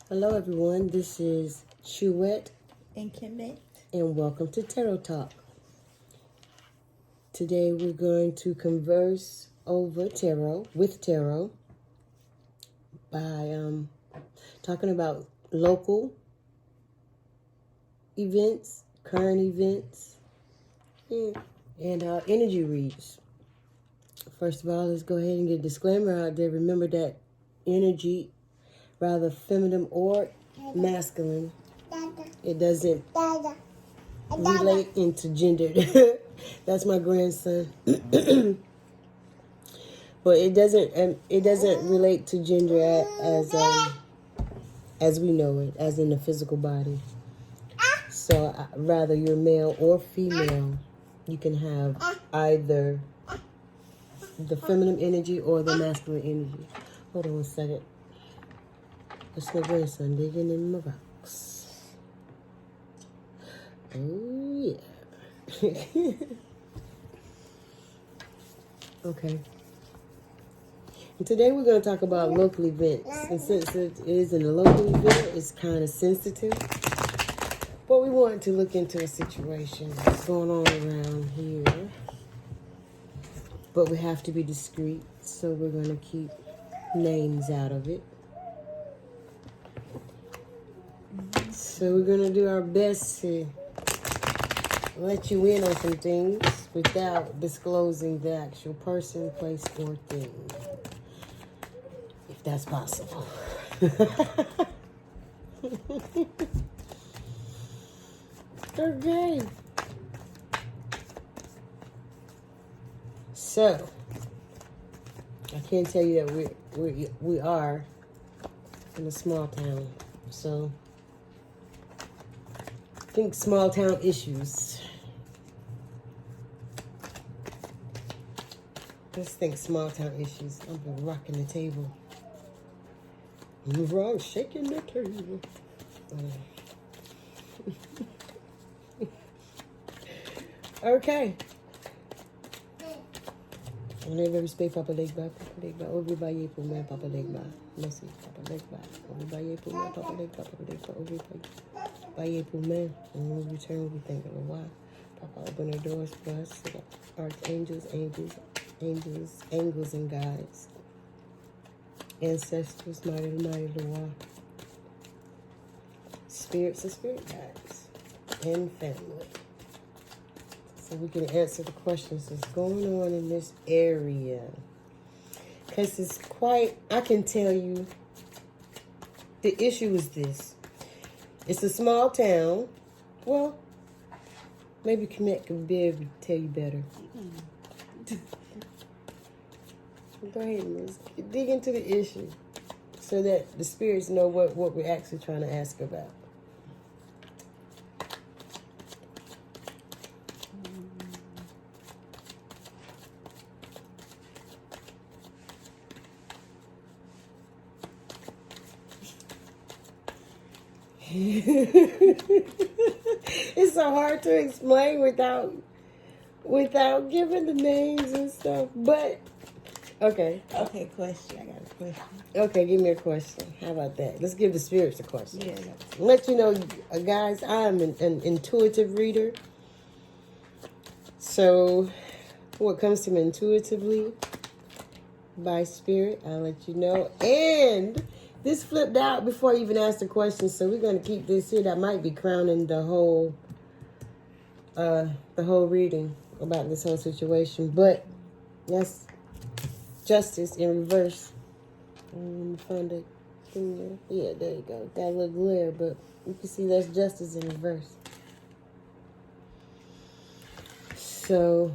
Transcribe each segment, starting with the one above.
Hello everyone, this is Shuyet And Kemet. and welcome to Tarot Talk. Today we're going to converse over tarot, with tarot, by talking about local events, current events, and energy reads. First of all, let's go ahead and get a disclaimer out there. Remember that energy, rather feminine or masculine, it doesn't relate into gender. That's my grandson. But it doesn't relate to gender as we know it, as in the physical body. So rather you're male or female, you can have either the feminine energy or the masculine energy. Hold on one second. That's my grandson digging in my box. Oh yeah. Okay. And today we're going to talk about local events. And since it is in a local event, it's kind of sensitive. But we wanted to look into a situation that's going on around here. But we have to be discreet, so we're going to keep names out of it. So we're going to do our best to let you in on some things without disclosing the actual person, place, or thing. If that's possible. Okay. So, I can't tell you that we are in a small town. So, think small town issues. Let's think small town issues. I've been rocking the table. Move around, shaking the table. Okay. On est very space, Papa Leg Ba, over by you, pour me, Papa Leg Ba. Merci, Papa Leg Ba. Over by you, pour me, Papa Leg Ba, Papa Leg Ba, over by you, pour me. And when we return, we think of why. Papa open the doors for us, archangels, angels, and guides. Ancestors, mighty Lord. Spirits and spirit guides. And family. So we can answer the questions that's going on in this area. Because it's quite, I can tell you, the issue is this. It's a small town. Well, maybe Kemet can be able to tell you better. Go ahead, let's dig into the issue so that the spirits know what we're actually trying to ask about. It's so hard to explain without giving the names and stuff. But okay. Okay, question. I got a question. Okay, give me a question. How about that? Let's give the spirits a question. Yeah. Let you know, guys, I'm an intuitive reader. So, what comes to me intuitively by spirit, I'll let you know. And this flipped out before I even asked the question, so we're going to keep this here. That might be crowning the whole reading about this whole situation. But that's justice in reverse. Find a thing there. Yeah, there you go. Got a little glare, but you can see that's justice in reverse. So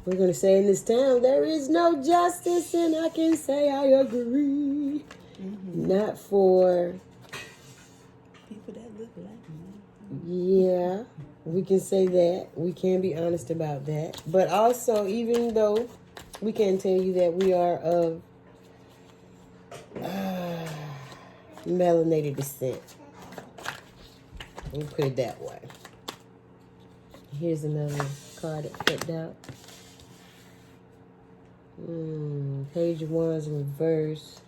we're going to say in this town, there is no justice, and I can say I agree. Mm-hmm. Not for people that look like me. Yeah, we can say that. We can be honest about that. But also, even though we can tell you that we are of melanated descent. We'll put it that way. Here's another card that flipped out. Page of Wands in reverse.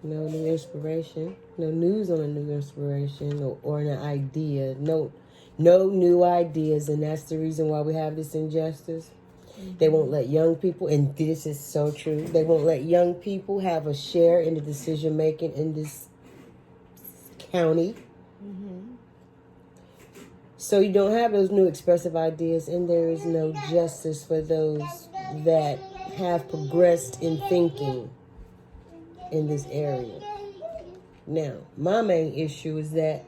No new inspiration. No news on a new inspiration or an idea. No new ideas, and that's the reason why we have this injustice. They won't let young people, and this is so true, they won't let young people have a share in the decision making in this county. So you don't have those new expressive ideas, and there is no justice for those that have progressed in thinking in this area. Now, my main issue is that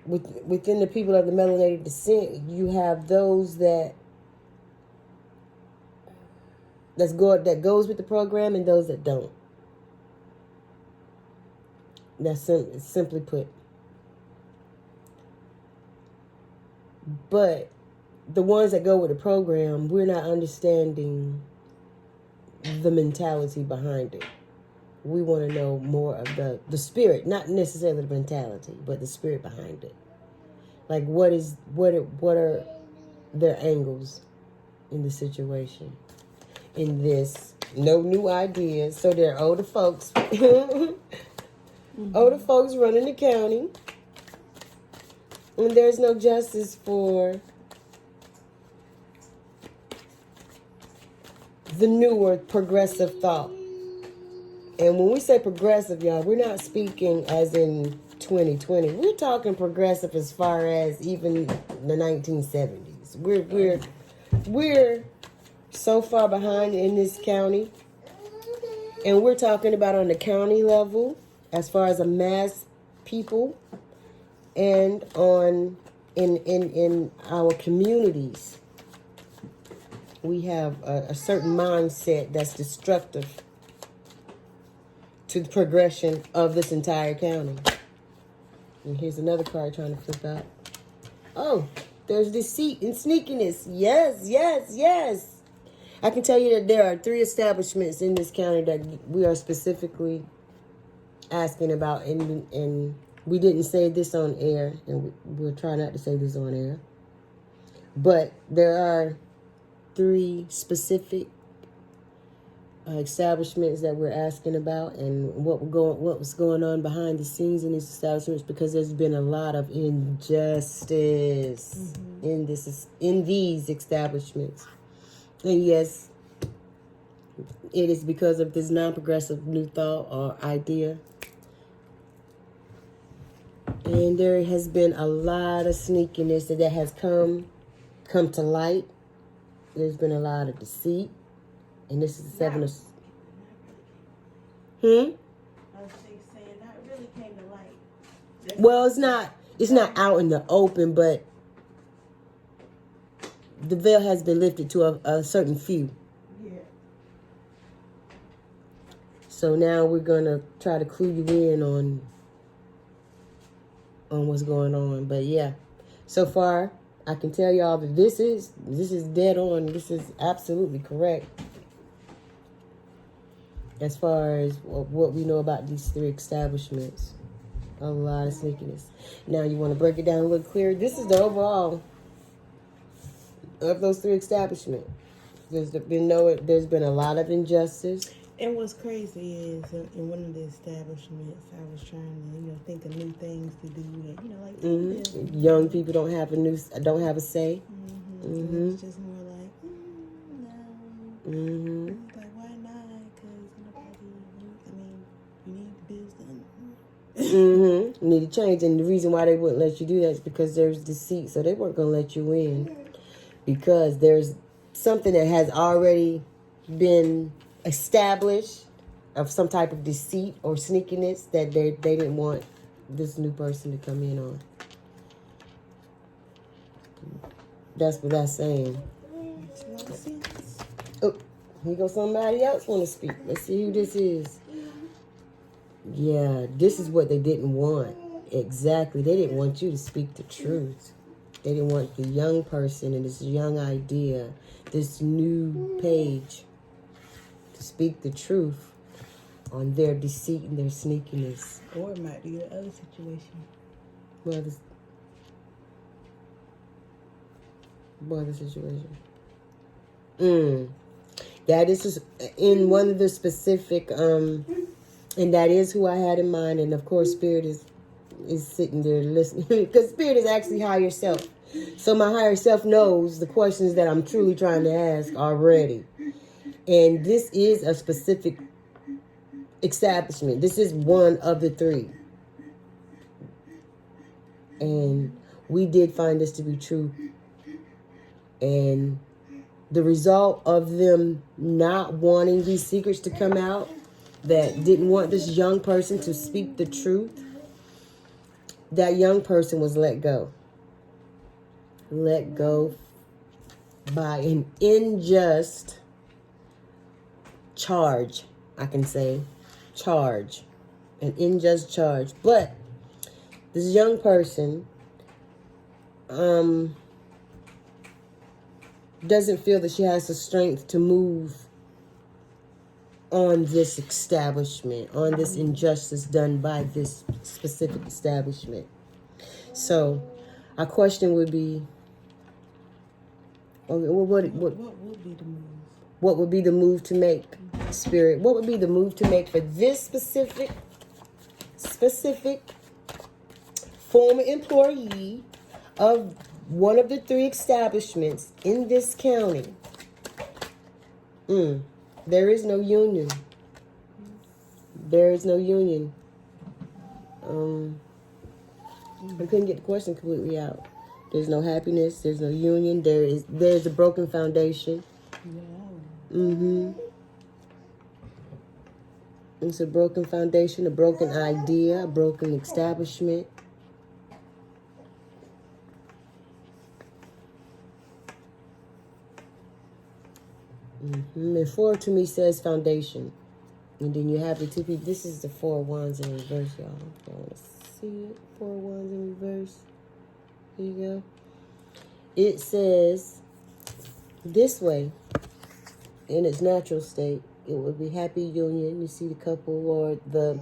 within the people of the melanated descent, you have those that goes with the program and those that don't. That's simply put. But the ones that go with the program, we're not understanding the mentality behind it. We want to know more of the spirit, not necessarily the mentality, but the spirit behind it. Like what are their angles in the situation? In this, no new ideas. So they're older folks, older folks running the county, and there's no justice for the newer progressive thought. And when we say progressive, y'all, we're not speaking as in 2020. We're talking progressive as far as even the 1970s. We're so far behind in this county. And we're talking about on the county level as far as a mass people and on in our communities. We have a certain mindset that's destructive to the progression of this entire county. And here's another card trying to flip out. Oh, there's deceit and sneakiness. Yes. I can tell you that there are 3 establishments in this county that we are specifically asking about. And we didn't say this on air, and we'll try not to say this on air. But there are 3 specific establishments that we're asking about, and what was going on behind the scenes in these establishments, because there's been a lot of injustice in these establishments. And yes, it is because of this non-progressive new thought or idea. And there has been a lot of sneakiness that has come to light. There's been a lot of deceit. And this is the 7 of... I was saying that really came to light. Well, it's not out in the open, but the veil has been lifted to a certain few. Yeah. So now we're going to try to clue you in on what's going on. But yeah, so far, I can tell y'all that this is dead on. This is absolutely correct. As far as what we know about these 3 establishments. A lot of sneakiness. Now you want to break it down a little clearer. This is the overall of those 3 establishments. There's been a lot of injustice. And what's crazy is in one of the establishments, I was trying to, think of new things to do. Like, young people don't have a say. It's just more like, no. Like, why not? Because you need the bills done. You need to change, and the reason why they wouldn't let you do that is because there's deceit. So they weren't going to let you in because there's something that has already been established of some type of deceit or sneakiness that they didn't want this new person to come in on. That's what that's saying. Makes a lot of sense. Oh, here goes somebody else want to speak. Let's see who this is. Yeah, this is what they didn't want. Exactly. They didn't want you to speak the truth. They didn't want the young person and this young idea, this new page, to speak the truth on their deceit and their sneakiness. Or it might be the other situation. What other situation? That is just in one of the specific And that is who I had in mind. And of course, Spirit is sitting there listening. Because Spirit is actually higher self. So my higher self knows the questions that I'm truly trying to ask already. And this is a specific establishment. This is one of the three. And we did find this to be true. And the result of them not wanting these secrets to come out, that didn't want this young person to speak the truth, that young person was let go. Let go by an unjust charge, I can say. Charge. An unjust charge. But this young person doesn't feel that she has the strength to move on this establishment, on this injustice done by this specific establishment. So, our question would be, what would be the move? What would be the move to make, Spirit? What would be the move to make for this specific former employee of one of the three establishments in this county? There is no union. There is no union. I couldn't get the question completely out. There's no happiness. There's no union. There's a broken foundation. Yeah. It's a broken foundation, a broken idea, a broken establishment. And 4 to me says foundation. And then you have the 2 people. This is the 4 wands in reverse, y'all. I want to see it. 4 wands in reverse. Here you go. It says this way, in its natural state, it would be happy union. You see the couple or the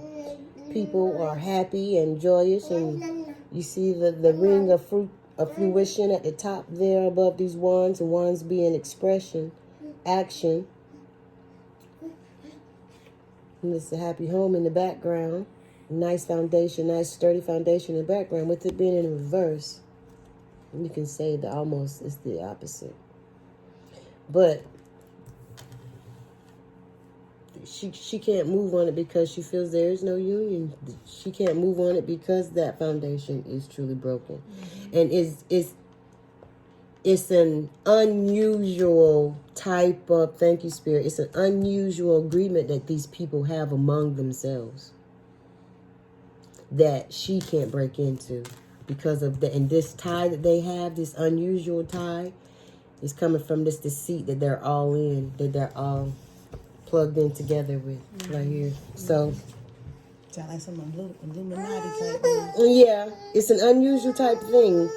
people are happy and joyous, and you see the ring of fruition at the top there above these wands, and wands being expression, action. And it's a happy home in the background. Nice foundation, nice sturdy foundation in the background. With it being in reverse, you can say that almost it's the opposite. But she can't move on it because she feels there is no union. She can't move on it because that foundation is truly broken. And it's an unusual type of, thank you, Spirit, it's an unusual agreement that these people have among themselves that she can't break into because of and this tie that they have, this unusual tie, is coming from this deceit that they're all in, that they're all plugged in together with right here. So sound like some Illuminati type thing. Yeah, it's an unusual type thing.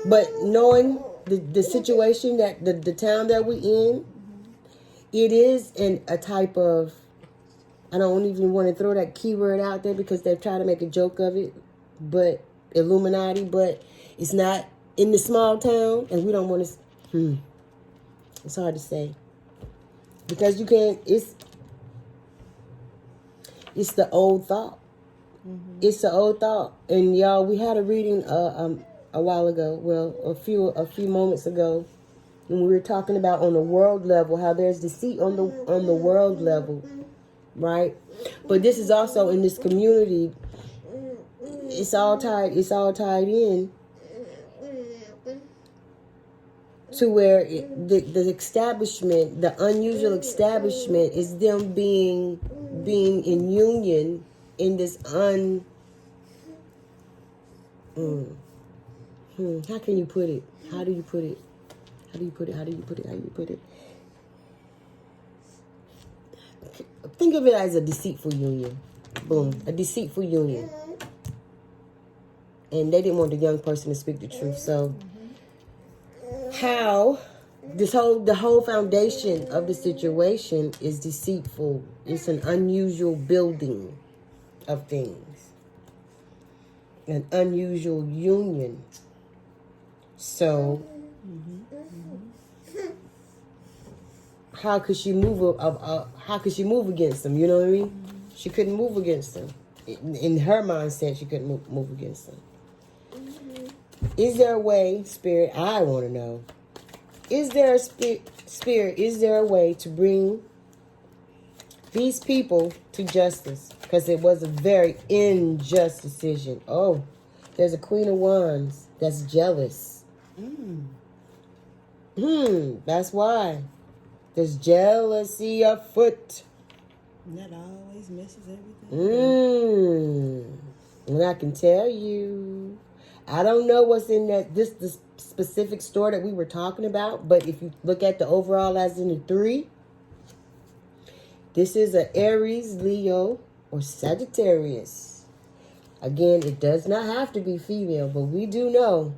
But knowing the situation that the town that we're in, it is a type of, I don't even want to throw that keyword out there because they're trying to make a joke of it, but Illuminati, but it's not in the small town, and we don't want to, it's hard to say. Because you can't, it's the old thought. It's the old thought. And y'all, we had a reading a while ago, well, a few moments ago, when we were talking about on the world level, how there's deceit on the world level, right? But this is also in this community. It's all tied in to where the establishment, the unusual establishment, is them being in union in this how can you put it? How do you put it? Think of it as a deceitful union. Boom. A deceitful union. And they didn't want the young person to speak the truth. So how the whole foundation of the situation is deceitful. It's an unusual building of things. An unusual union. So how could she move against them? You know what I mean? She couldn't move against them. In her mindset, she couldn't move against them. Is there a way, Spirit, I want to know, is there a Spirit, is there a way to bring these people to justice? Because it was a very unjust decision. Oh, there's a Queen of Wands that's jealous. That's why. There's jealousy afoot. That always messes everything. And I can tell you, I don't know what's in this specific store that we were talking about, but if you look at the overall as in the 3, this is a Aries, Leo, or Sagittarius. Again, it does not have to be female, but we do know.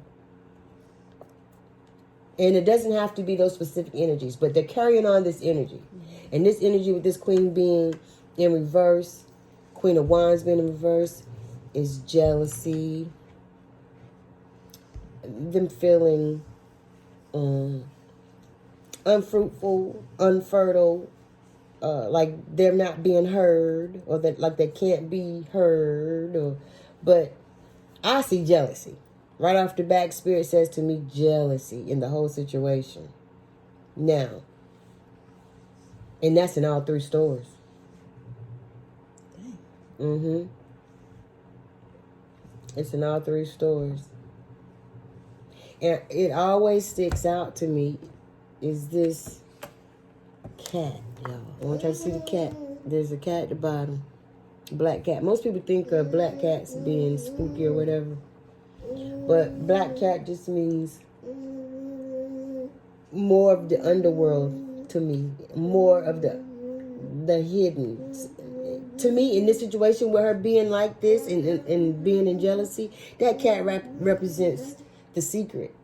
And it doesn't have to be those specific energies, but they're carrying on this energy. And this energy with this queen being in reverse, Queen of Wands being in reverse, is jealousy. Them feeling unfruitful, unfertile, like they're not being heard, or that like they can't be heard. But I see jealousy. Right off the back, Spirit says to me, jealousy in the whole situation. Now, and that's in all 3 stores. It's in all 3 stores. And it always sticks out to me is this cat, y'all. I want y'all to see the cat. There's a cat at the bottom. Black cat. Most people think of black cats being spooky or whatever. But black cat just means more of the underworld to me. More of the hidden. To me, in this situation where her being like this and being in jealousy, that cat represents the secret.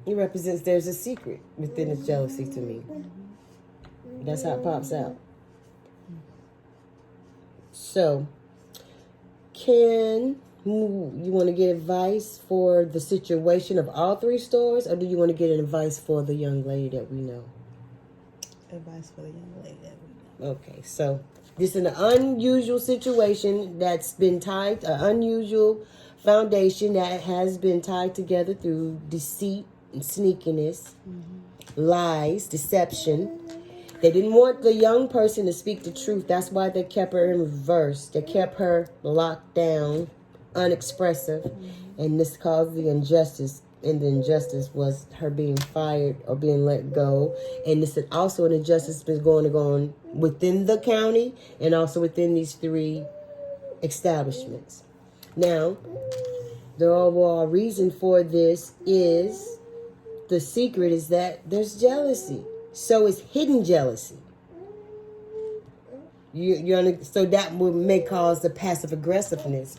It represents there's a secret within this jealousy to me. That's how it pops out. So, you want to get advice for the situation of all 3 stores, or do you want to get advice for the young lady that we know? Advice for the young lady that we know. Okay, so this is an unusual situation that's been tied, an unusual foundation that has been tied together through deceit and sneakiness, lies, deception. They didn't want the young person to speak the truth. That's why they kept her in reverse. They kept her locked down, unexpressive, and this caused the injustice. And the injustice was her being fired or being let go. And this is also an injustice that's going on within the county and also within these 3 establishments. Now, the overall reason for this is, the secret is that there's jealousy. So it's hidden jealousy. So that may cause the passive aggressiveness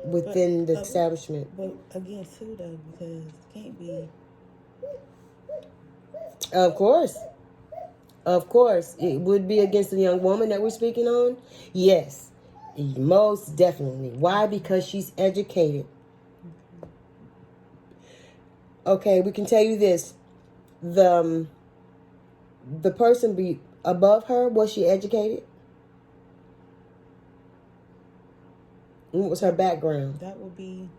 within the establishment. But again, too, though, because it can't be. Of course. It would be against the young woman that we're speaking on. Yes, most definitely. Why? Because she's educated. Okay, we can tell you this. The person above her, was she educated? What was her background? That would be